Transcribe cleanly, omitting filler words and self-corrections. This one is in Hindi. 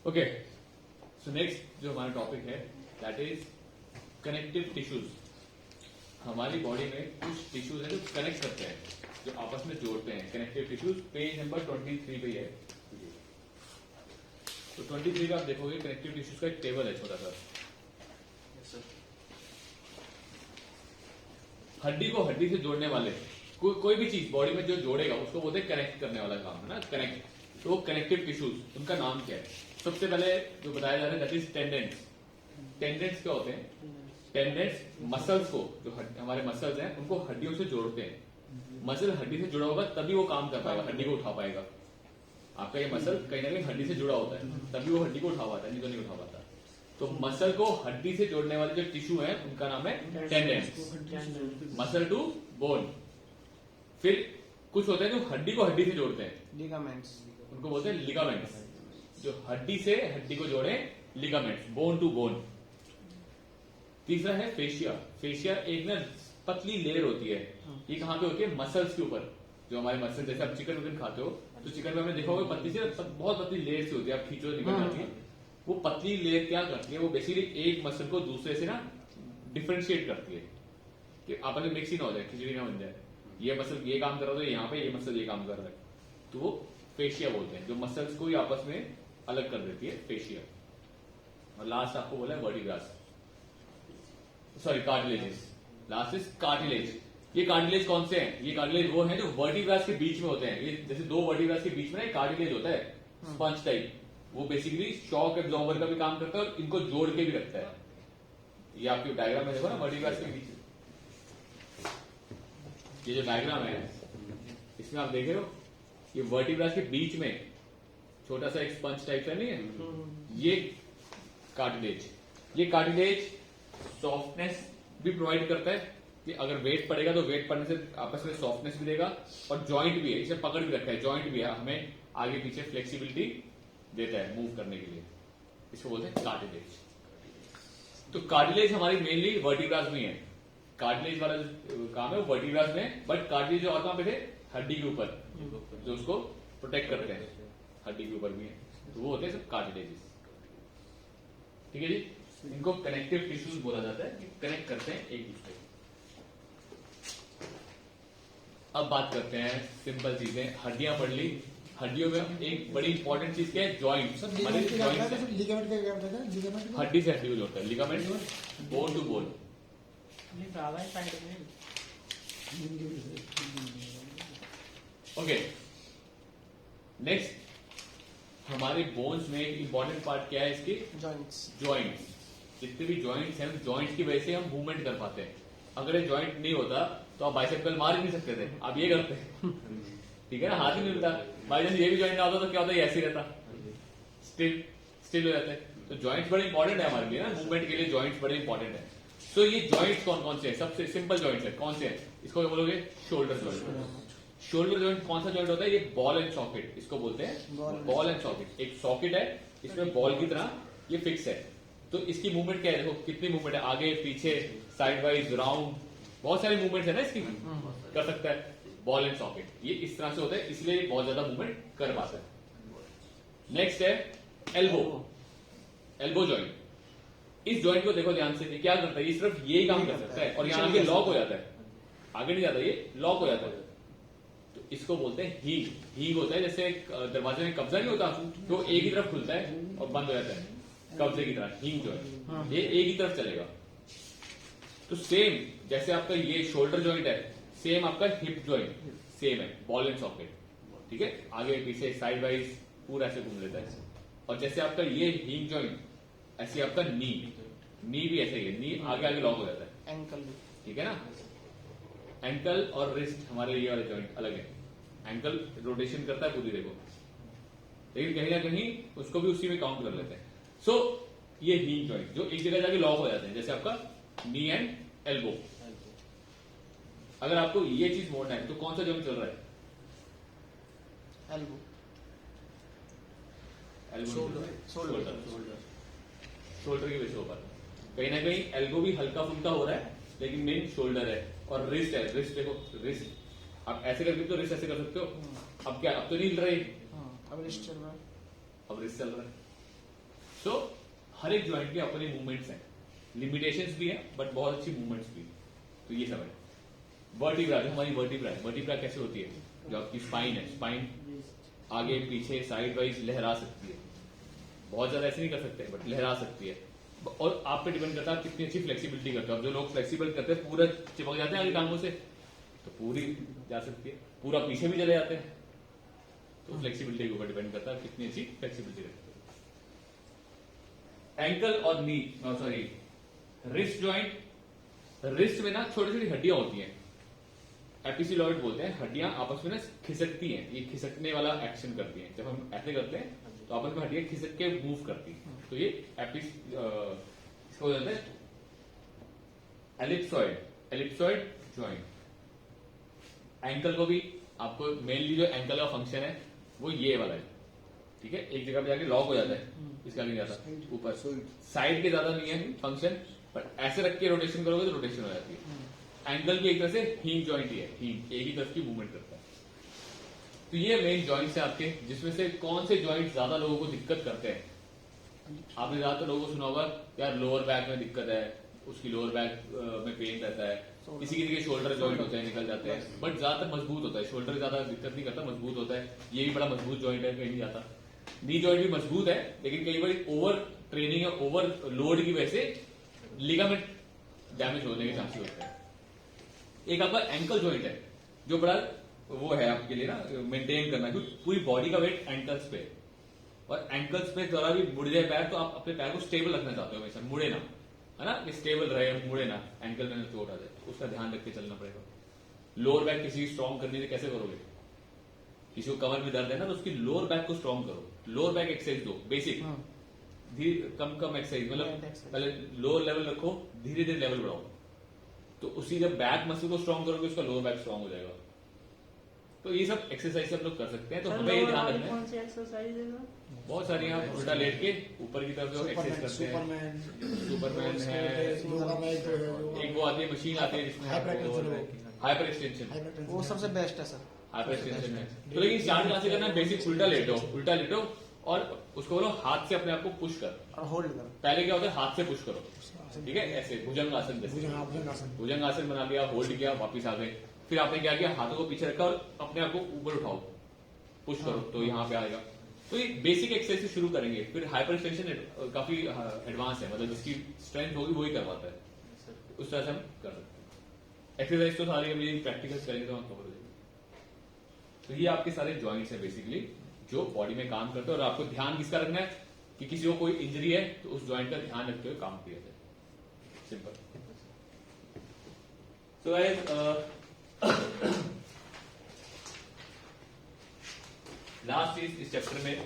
ओके, सो नेक्स्ट जो हमारा टॉपिक है दैट इज कनेक्टिव टिश्यूज। हमारी बॉडी में कुछ टिश्यूज हैं जो कनेक्ट करते हैं, जो आपस में जोड़ते हैं। कनेक्टिव टिश्यूज पेज नंबर 23 पे ही है। तो 23 पे आप देखोगे कनेक्टिव टिश्यूज का एक टेबल है छोटा सा। हड्डी को हड्डी से जोड़ने वाले कोई भी चीज बॉडी में जो जोड़ेगा उसको बोलते हैं कनेक्ट करने वाला काम, है ना, कनेक्ट। तो कनेक्टिव टिश्यूज उनका नाम क्या है? सबसे पहले जो बताया जा रहा है दैट इज टेंडेंट्स। टेंडेंट्स क्या होते हैं? टेंडेंट्स मसल्स को, जो हमारे मसल्स हैं उनको हड्डियों से जोड़ते हैं। मसल हड्डी से जुड़ा होगा तभी वो काम कर पाएगा, हड्डी को उठा पाएगा। आपका ये मसल कहीं ना कहीं हड्डी से जुड़ा होता है तभी वो हड्डी को उठा पाता है, नहीं तो नहीं उठा पाता। तो मसल को हड्डी से जोड़ने वाले जो टिश्यू है उनका नाम है टेंडेंट्स, मसल टू बोन। फिर कुछ होते हैं जो हड्डी को हड्डी से जोड़ते हैं, लिगामेंट्स, उनको बोलते हैं लिगामेंट्स। जो हड्डी से हड्डी को जोड़े, लिगामेंट्स, बोन टू बोन। तीसरा है फेशिया। फेशिया एक ना पतली लेयर होती है, ये कहां पे होती है? मसल्स के ऊपर। जो हमारे मसल, जैसे आप चिकन विकन खाते हो तो चिकन में आपने देखा होगा पतली से बहुत पतली लेयर से होती है, आप खींचो निकल जाती है। वो पतली लेयर क्या करती है? वो बेसिकली एक मसल को दूसरे से ना डिफरेंशिएट करती है कि आपस में मिक्स ही ना हो जाए, खिचड़ी ना बन जाए। ये मसल ये काम कर रहा है, यहाँ पे ये मसल ये काम कर रहा है, तो वो फेशिया बोलते हैं। जो मसल्स को ही आपस में अलग कर देती है, फेशिया। और लास्ट आपको बोला है vertebras, sorry cartilages. Last is cartilage. ये कार्टिलेज कौन से हैं? ये कार्टिलेज वो हैं जो वर्टिब्रास के बीच में होते हैं। ये जैसे दो वर्टिब्रास के बीच में ना कार्टिलेज होता है, स्पंज टाइप। वो बेसिकली शॉक एब्जॉर्बर का भी काम करता है और इनको जोड़ के भी रखता है। ये आपकी डायग्राम में देखो ना, वर्टिब्रास के बीच ये जो डायग्राम है इसमें आप देख रहे हो, ये वर्टिब्रास के बीच में छोटा सा एक स्पंज टाइप का नहीं है, ये कार्टिलेज। ये कार्टिलेज सॉफ्टनेस भी प्रोवाइड करता है कि अगर वेट पड़ेगा तो वेट पड़ने से आपस में सॉफ्टनेस भी देगा, और जॉइंट भी है, इसे पकड़ भी रखा है, जॉइंट भी है, हमें आगे पीछे फ्लेक्सिबिलिटी देता है मूव करने के लिए। इसको बोलते हैं कार्टिलेज। तो कार्टिलेज हमारी मेनली वर्टिब्रास में है। कार्टिलेज वाला जो काम है वो वर्टिब्रास में, बट कार्टिलेज जो और पे थे हड्डी के ऊपर, जो उसको प्रोटेक्ट करते हैं, हड्डी के ऊपर भी है, तो वो होते हैं सब कार्टिलेजेस। ठीक है जी, इनको कनेक्टिव टिश्यूज बोला जाता है कि कनेक्ट करते हैं एक दूसरे को। अब बात करते हैं सिंपल चीजें। हड्डियां पढ़ ली, हड्डियों में एक बड़ी इंपॉर्टेंट चीज क्या है? जॉइंट। लिगामेंट का क्या होता है? लिगामेंट हड्डी से हड्डी को जोड़ता है, ligament bone to bone. Okay, next हमारे बोन्स में एक इंपॉर्टेंट पार्ट क्या है इसके? जॉइंट्स। जॉइंट्स। जितने भी जॉइंट्स हैं, जॉइंट्स की वजह से हम मूवमेंट कर पाते हैं। अगर ये जॉइंट नहीं होता तो आप बाइसेप्स मार ही नहीं सकते थे, आप ये करते हैं। ठीक है ना, हाथ ही नहीं मिलता। बाई चांस ये भी जॉइंट ना होता तो क्या होता है? ऐसे ही रहता, स्टिल हो जाते हैं। तो जॉइंट्स बड़े इंपॉर्टेंट है हमारे लिए ना, मूवमेंट के लिए जॉइंट्स बड़े इंपॉर्टेंट है। तो ये जॉइंट्स कौन कौन से हैं? सबसे सिंपल जॉइंट्स है, कौन से हैं? इसको क्या बोलोगे? Shoulder joint. शोल्डर जॉइंट कौन सा जॉइंट होता है? ये बॉल एंड सॉकेट, इसको बोलते हैं बॉल एंड सॉकेट। एक सॉकेट है, इसमें बॉल की तरह ये फिक्स है। तो इसकी मूवमेंट क्या है? देखो कितनी मूवमेंट है, आगे पीछे, साइड वाइज, राउंड, बहुत सारी मूवमेंट है ना इसकी, कर सकता है बॉल एंड सॉकेट। ये इस तरह से होता है, इसलिए बहुत ज्यादा मूवमेंट कर पाता है। नेक्स्ट है एल्बो। Elbow joint. इस जॉइंट को देखो ध्यान से, ये क्या करता है? ये सिर्फ यही काम कर सकता है और यहां आगे लॉक हो जाता है, आगे नहीं जाता, ये लॉक हो जाता है। तो इसको बोलते हैं हींग। हींग होता है जैसे दरवाजे में कब्जा नहीं होता, तो एक ही तरफ खुलता है और बंद हो जाता है, कब्जे की तरह। हींग जॉइंट ये एक ही तरफ चलेगा। तो सेम जैसे आपका ये शोल्डर जॉइंट है, सेम आपका हिप जॉइंट सेम है, बॉल एंड सॉकेट। ठीक है, आगे पीछे, साइड वाइज पूरा ऐसे घूम लेता है। और जैसे आपका ये हींग जॉइंट, ऐसे आपका नी भी ऐसे ही है, नी आगे आगे लॉक हो जाता है। एंकल भी, ठीक है ना। एंकल और रिस्ट हमारे ये वाले जॉइंट अलग है। एंकल रोटेशन करता है पूरी, देखो, लेकिन कहीं ना कहीं उसको भी उसी में काउंट कर लेते हैं। सो ये हींग जॉइंट जो एक जगह जाके लॉक हो जाते हैं, जैसे आपका नी एंड एल्बो। अगर आपको ये चीज मोड़ना है तो कौन सा जॉइंट चल रहा है? एल्बो, शोल्डर की वजह से ऊपर कहीं ना कहीं एल्बो भी हल्का फुल्का हो रहा है, लेकिन मेन शोल्डर है। और रिस्ट है, रिस्ट देखो, रिस्ट आप ऐसे करके तो रिस्ट ऐसे कर सकते हो। अब क्या, अब तो नहीं हिल रही, अब रिस्ट चल रहा है, अब रिस्ट चल रहा है। सो हर एक ज्वाइंट के अपने मूवमेंट्स हैं, लिमिटेशंस भी है बट बहुत अच्छी मूवमेंट्स भी। तो ये सब है। वर्टिब्रा, जो हमारी वर्टिब्रा है, वर्टिब्रा कैसे होती है? जो आपकी स्पाइन है, स्पाइन आगे पीछे साइड वाइज लहरा सकती है, बहुत ज्यादा ऐसे नहीं कर सकते बट लहरा सकती है। और आप पे डिपेंड करता है आप कितनी अच्छी फ्लेक्सिबिलिटी करते हो। अब जो लोग फ्लेक्सिबल करते हैं पूरा चिपक जाते हैं आगे टांगों से, तो पूरी जा सकती है, पूरा पीछे भी चले जाते हैं। तो फ्लेक्सिबिलिटी के ऊपर डिपेंड करता है कितनी अच्छी फ्लेक्सिबिलिटी रखते हो। एंकल और नी, सॉरी रिस्ट ज्वाइंट, रिस्ट में ना छोटी छोटी हड्डियां होती हैं, एपिसिलॉइड बोलते हैं, हड्डियां आपस में ना खिसकती हैं, ये खिसकने वाला एक्शन करती हैं। जब हम ऐसे करते हैं तो आपस में हड्डियां खिसक के मूव करती हैं, तो ये इसको बोलते हैं एलिप्सॉइड, एलिप्सॉइड ज्वाइंट। एंकल को भी आपको मेनली जो एंकल का फंक्शन है वो ये वाला है, ठीक है, एक जगह पे जाके लॉक हो जाता है, इसका नहीं जाता ऊपर, साइड के ज्यादा नहीं है फंक्शन, पर ऐसे रख के रोटेशन करोगे तो रोटेशन हो जाती है। एंगल भी एक तरह से हीम ज्वाइंट ही है, हीम एक ही तरफ की मूवमेंट करता है। तो ये मेन ज्वाइंट्स है आपके, जिसमें से कौन से ज्वाइंट ज्यादा लोगों को दिक्कत करते हैं? आपने ज्यादातर लोगों को सुना होगा यार लोअर बैक में दिक्कत है, उसकी लोअर बैक में पेन रहता है, किसी किसी के शोल्डर ज्वाइंट होते हैं निकल जाते हैं, बट ज्यादातर मजबूत होता है, शोल्डर ज्यादा दिक्कत नहीं करता, मजबूत होता है। ये भी बड़ा मजबूत ज्वाइंट है, कहीं नहीं जाता। नी ज्वाइंट भी मजबूत है, लेकिन कई बार ओवर ट्रेनिंग या ओवर लोड की वजह से लिगामेंट डैमेज होने के चांसेस होते हैं। एक आपका एंकल ज्वाइंट है जो बड़ा वो है आपके लिए ना मेंटेन करना, क्योंकि पूरी बॉडी का वेट एंकल्स पे, और एंकल्स पे जरा भी मुड़ जाए पैर तो आप अपने पैर को स्टेबल रखना चाहते हो हमेशा, मुड़े ना, है ना, स्टेबल रहे, मुड़े ना, एंकल में चोट आ जाए, उसका ध्यान रख के चलना पड़ेगा। लोअर बैक किसी की स्ट्रॉन्ग करने से कैसे करोगे? किसी को कमर में दर्द है ना, तो उसकी लोअर बैक को स्ट्रॉन्ग करो, लोअर बैक एक्सरसाइज दो, बेसिक कम कम एक्सरसाइज, मतलब पहले लोअर लेवल रखो, धीरे धीरे लेवल बढ़ाओ, तो उसी जब बैक मसल को स्ट्रॉन्ग करोगे उसका लोअर बैक स्ट्रॉन्ग हो जाएगा। तो ये सब एक्सरसाइज हम लोग कर सकते हैं। तो हमें ये ध्यान रखना है, कौन सी एक्सरसाइज है? बहुत सारी आप उल्टा लेट के ऊपर की तरफ जो एक्सरसाइज करते हैं, सुपरमैन है, एक वो आती है मशीन आती है जिसमें हाइपर एक्सटेंशन, वो सबसे बेस्ट है सर। हाइपर एक्सटेंशन है। तो लेकिन स्टार्ट कहां से करना है? बेसिक उल्टा लेटो, उल्टा लेटो और उसको बोलो हाथ से अपने आप को पुश कर, और होल्ड करो। पहले क्या होता है हाथ से पुश करो, ठीक है, ऐसे भुजंग आसन जैसे, भुजंग आसन बना लिया, होल्ड किया, वापिस आ गए, फिर आपने क्या किया, हाथों को पीछे रखा और अपने आप को ऊपर उठाओ, पुश करो, तो यहाँ पे आएगा। तो ये बेसिक एक्सरसाइज से शुरू करेंगे, फिर हाइपर एक्सटेंशन काफी एडवांस है, मतलब जिसकी स्ट्रेंथ होगी वही करवाता है, उस तरह से हम कर सकते हैं। एक्सरसाइज तो सारी अभी प्रैक्टिकल करेंगे तो हम कवर हो जाएंगे। तो ये आपके सारे ज्वाइंट्स है बेसिकली जो बॉडी में काम करते हैं, और आपको ध्यान किसका रखना है कि किसी को कोई इंजरी है तो उस ज्वाइंट का ध्यान रखते हुए काम किया जाए, सिंपल। सो गाइस लास्ट चीज इस चैप्टर में